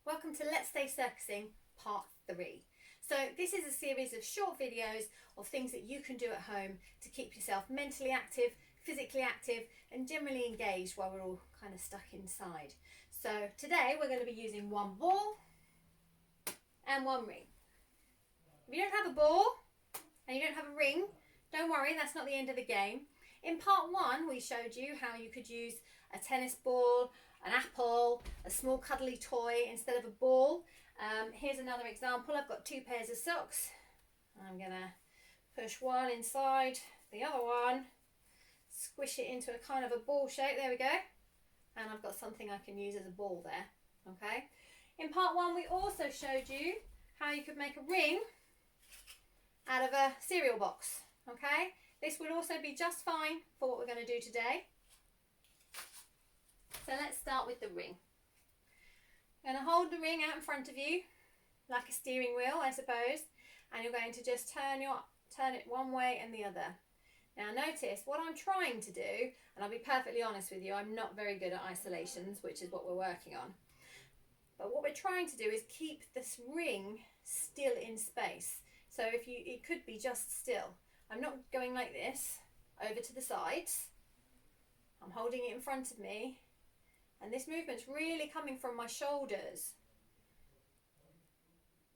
Welcome to Let's Stay Circussing Part 3. So this is a series of short videos of things that you can do at home to keep yourself mentally active, physically active and generally engaged while we're all kind of stuck inside. So today we're going to be using one ball and one ring. If you don't have a ball and you don't have a ring, don't worry, that's not the end of the game. In part 1 we showed you how you could use a tennis ball, an apple, a small cuddly toy instead of a ball. Here's another example. I've got 2 pairs of socks. I'm going to push one inside the other one, squish it into a kind of a ball shape. There we go. And I've got something I can use as a ball there. Okay. In part 1 we also showed you how you could make a ring out of a cereal box. Okay. This will also be just fine for what we're going to do today. So let's start with the ring. You're going to hold the ring out in front of you like a steering wheel, I suppose, and you're going to just turn it one way and the other. Now notice what I'm trying to do, and I'll be perfectly honest with you, I'm not very good at isolations, which is what we're working on. But what we're trying to do is keep this ring still in space. So it could be just still. I'm not going like this over to the sides. I'm holding it in front of me. And this movement's really coming from my shoulders.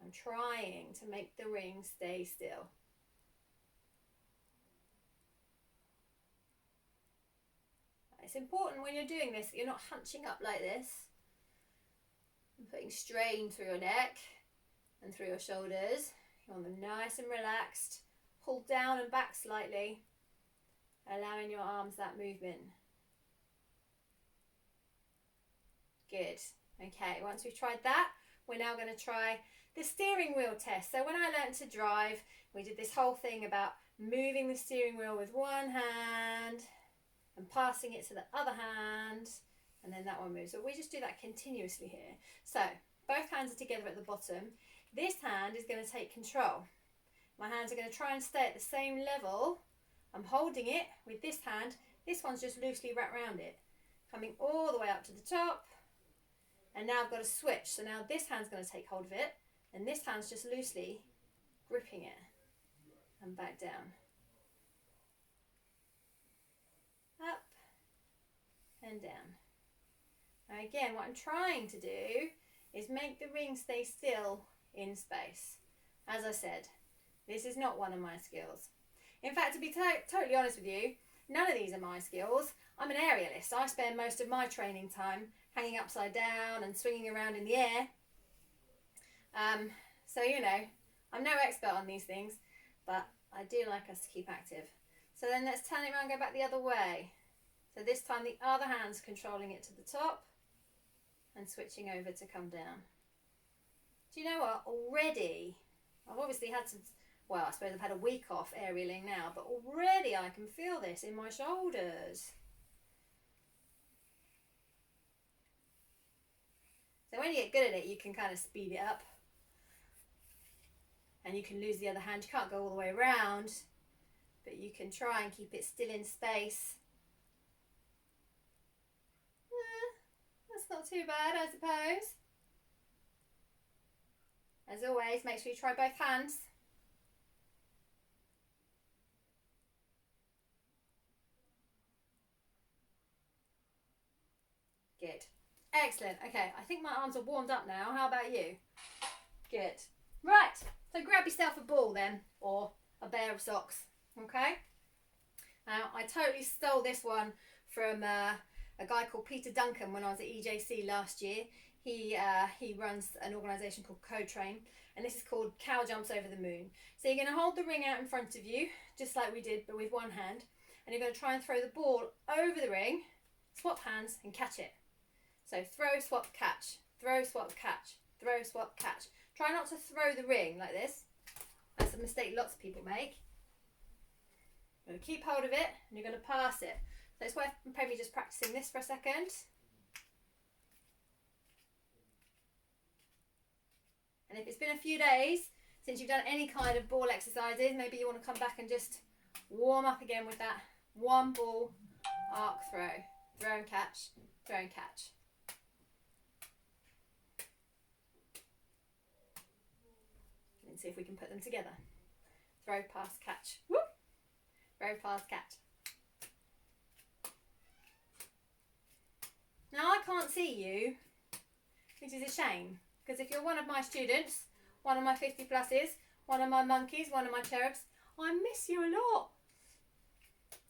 I'm trying to make the ring stay still. It's important when you're doing this that you're not hunching up like this and putting strain through your neck and through your shoulders. You want them nice and relaxed, pulled down and back slightly, allowing your arms that movement. Good. Okay, once we've tried that, we're now going to try the steering wheel test. So when I learned to drive, we did this whole thing about moving the steering wheel with one hand and passing it to the other hand, and then that one moves. So we just do that continuously here. So both hands are together at the bottom. This hand is going to take control. My hands are going to try and stay at the same level. I'm holding it with this hand. This one's just loosely wrapped around it, coming all the way up to the top. And now I've got a switch. So now this hand's going to take hold of it, and this hand's just loosely gripping it and back down. Up and down. Now again, what I'm trying to do is make the ring stay still in space. As I said, this is not one of my skills. In fact, to be totally honest with you, none of these are my skills. I'm an aerialist. I spend most of my training time hanging upside down and swinging around in the air. So, you know, I'm no expert on these things, but I do like us to keep active. So then let's turn it around and go back the other way. So this time the other hand's controlling it to the top and switching over to come down. Do you know what? Already, I've obviously had some, well, I suppose I've had a week off aerialing now, but already I can feel this in my shoulders. So when you get good at it, you can kind of speed it up. And you can lose the other hand. You can't go all the way around, but you can try and keep it still in space. That's not too bad, I suppose. As always, make sure you try both hands. Good. Excellent. Okay, I think my arms are warmed up now. How about you? Good. Right, so grab yourself a ball then, or a pair of socks, okay? Now, I totally stole this one from a guy called Peter Duncan when I was at EJC last year. He runs an organisation called Co-Train, and this is called Cow Jumps Over the Moon. So you're going to hold the ring out in front of you, just like we did, but with one hand, and you're going to try and throw the ball over the ring, swap hands and catch it. So throw, swap, catch, throw, swap, catch, throw, swap, catch. Try not to throw the ring like this. That's a mistake lots of people make. You're going to keep hold of it and you're going to pass it. So it's worth maybe just practicing this for a second. And if it's been a few days since you've done any kind of ball exercises, maybe you want to come back and just warm up again with that one ball arc throw. Throw and catch, throw and catch. and see if we can put them together. Throw, pass, catch. Whoop! Throw, pass, catch. Now I can't see you, which is a shame, because if you're one of my students, one of my 50 pluses, one of my monkeys, one of my cherubs, I miss you a lot.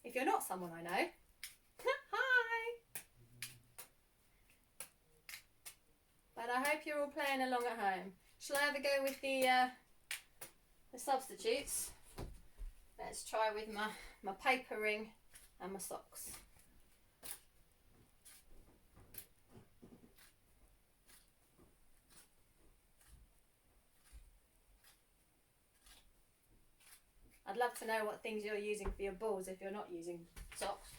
If you're not someone I know, hi! But I hope you're all playing along at home. Shall I have a go with the substitutes? Let's try with my paper ring and my socks. I'd love to know what things you're using for your balls if you're not using socks.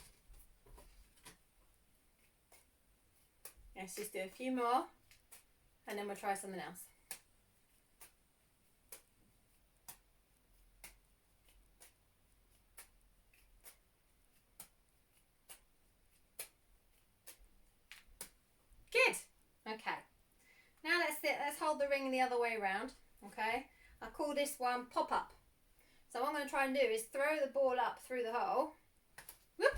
Let's just do a few more and then we'll try something else. Good. Okay. Now let's hold the ring the other way around. Okay. I call this one pop up. So what I'm going to try and do is throw the ball up through the hole. Whoop.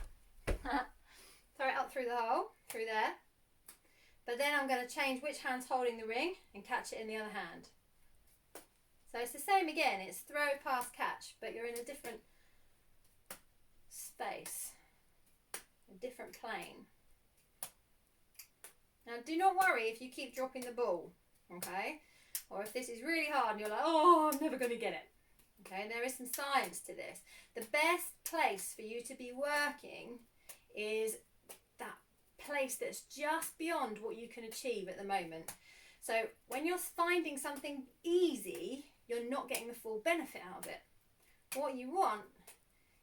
Throw it up through the hole, through there. But then I'm going to change which hand's holding the ring and catch it in the other hand. So it's the same again. It's throw, pass, catch, but you're in a different space, a different plane. Now do not worry if you keep dropping the ball, okay? Or if this is really hard and you're like, oh, I'm never going to get it. Okay, there is some science to this. The best place for you to be working is that place that's just beyond what you can achieve at the moment. So when you're finding something easy, you're not getting the full benefit out of it. What you want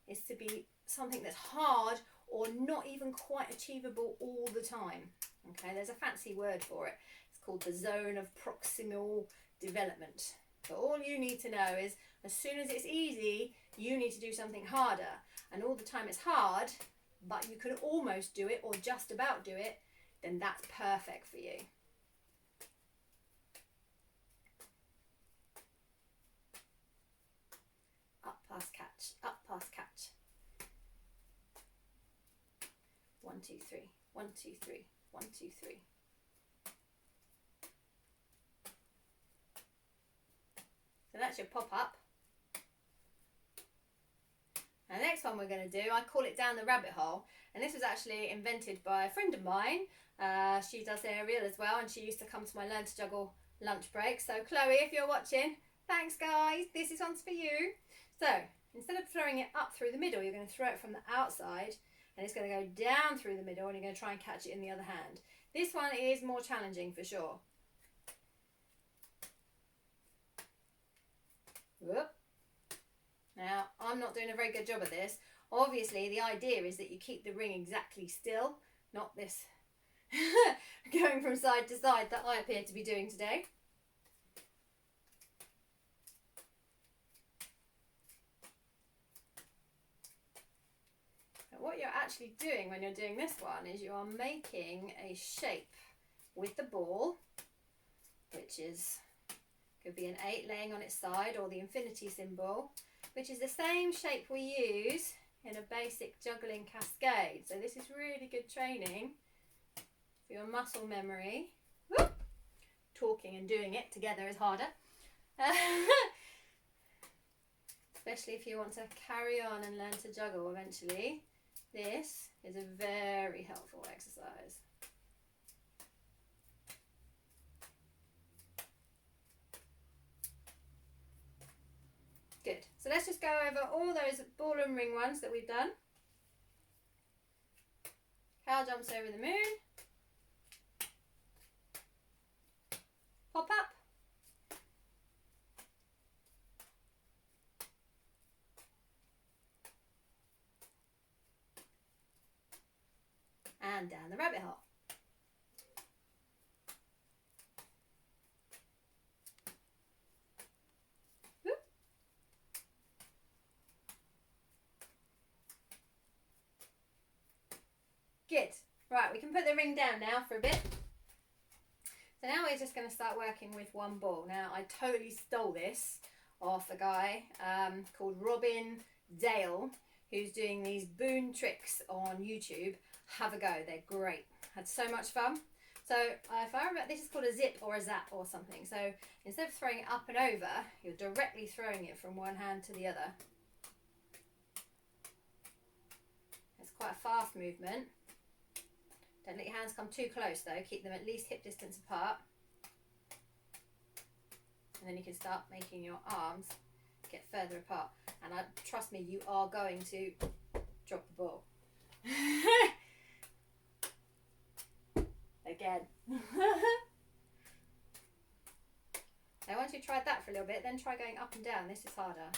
is to be something that's hard or not even quite achievable all the time. Okay, there's a fancy word for it. It's called the zone of proximal development. So all you need to know is as soon as it's easy, you need to do something harder. And all the time it's hard, but you can almost do it or just about do it, then that's perfect for you. Up, pass, catch. Up, pass, catch. 1, 2, 3. 1, 2, 3. 1, 2, 3. So that's your pop up. And the next one we're going to do, I call it down the rabbit hole. And this was actually invented by a friend of mine. She does aerial as well, and she used to come to my Learn to Juggle lunch break. So Chloe, if you're watching, thanks guys, this is one's for you. So instead of throwing it up through the middle, you're going to throw it from the outside, and it's going to go down through the middle, and you're going to try and catch it in the other hand. This one is more challenging for sure. Whoop. Now, I'm not doing a very good job of this. Obviously, the idea is that you keep the ring exactly still, not this going from side to side that I appear to be doing today. But what you're actually doing when you're doing this one is you are making a shape with the ball, which is could be an 8 laying on its side or the infinity symbol, which is the same shape we use in a basic juggling cascade. So this is really good training for your muscle memory. Whoop. Talking and doing it together is harder. Especially if you want to carry on and learn to juggle eventually. This is a very helpful exercise. Good. So let's just go over all those ball and ring ones that we've done. Cow jumps over the moon. Pop up. And down the rabbit hole. Good. Right, we can put the ring down now for a bit. So now we're just going to start working with one ball. Now, I totally stole this off a guy called Robin Dale, who's doing these boon tricks on YouTube. Have a go, they're great. Had so much fun. So if I remember, this is called a zip or a zap or something. So instead of throwing it up and over, you're directly throwing it from one hand to the other. It's quite a fast movement. Don't let your hands come too close though, keep them at least hip distance apart. And then you can start making your arms get further apart. And trust me, you are going to drop the ball. Again. Now once you've tried that for a little bit, then try going up and down. This is harder.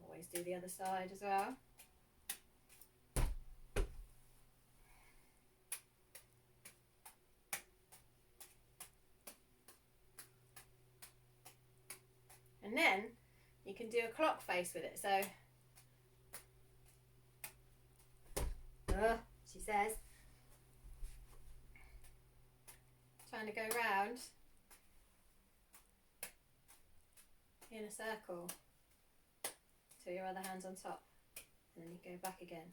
Always do the other side as well. And then you can do a clock face with it. So she says, trying to go round in a circle till your other hand's on top, and then you go back again.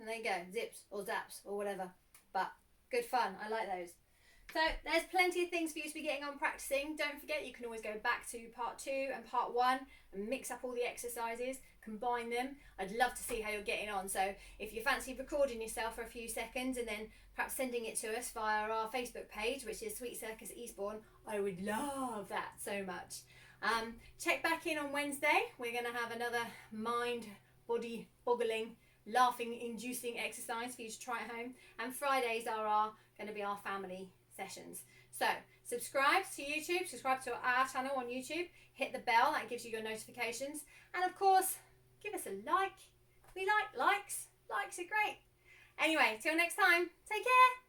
And there you go, zips or zaps or whatever, but good fun. I like those. So there's plenty of things for you to be getting on practicing. Don't forget, you can always go back to part 2 and part 1 and mix up all the exercises, combine them. I'd love to see how you're getting on. So if you fancy recording yourself for a few seconds and then perhaps sending it to us via our Facebook page, which is Sweet Circus Eastbourne, I would love that so much. Check back in on Wednesday. We're going to have another mind, body boggling, laughing inducing exercise for you to try at home. And Fridays are going to be our family sessions. So subscribe to YouTube, subscribe to our channel on YouTube, hit the bell, that gives you your notifications, and of course give us a like. We like likes. Likes are great. Anyway, till next time, take care.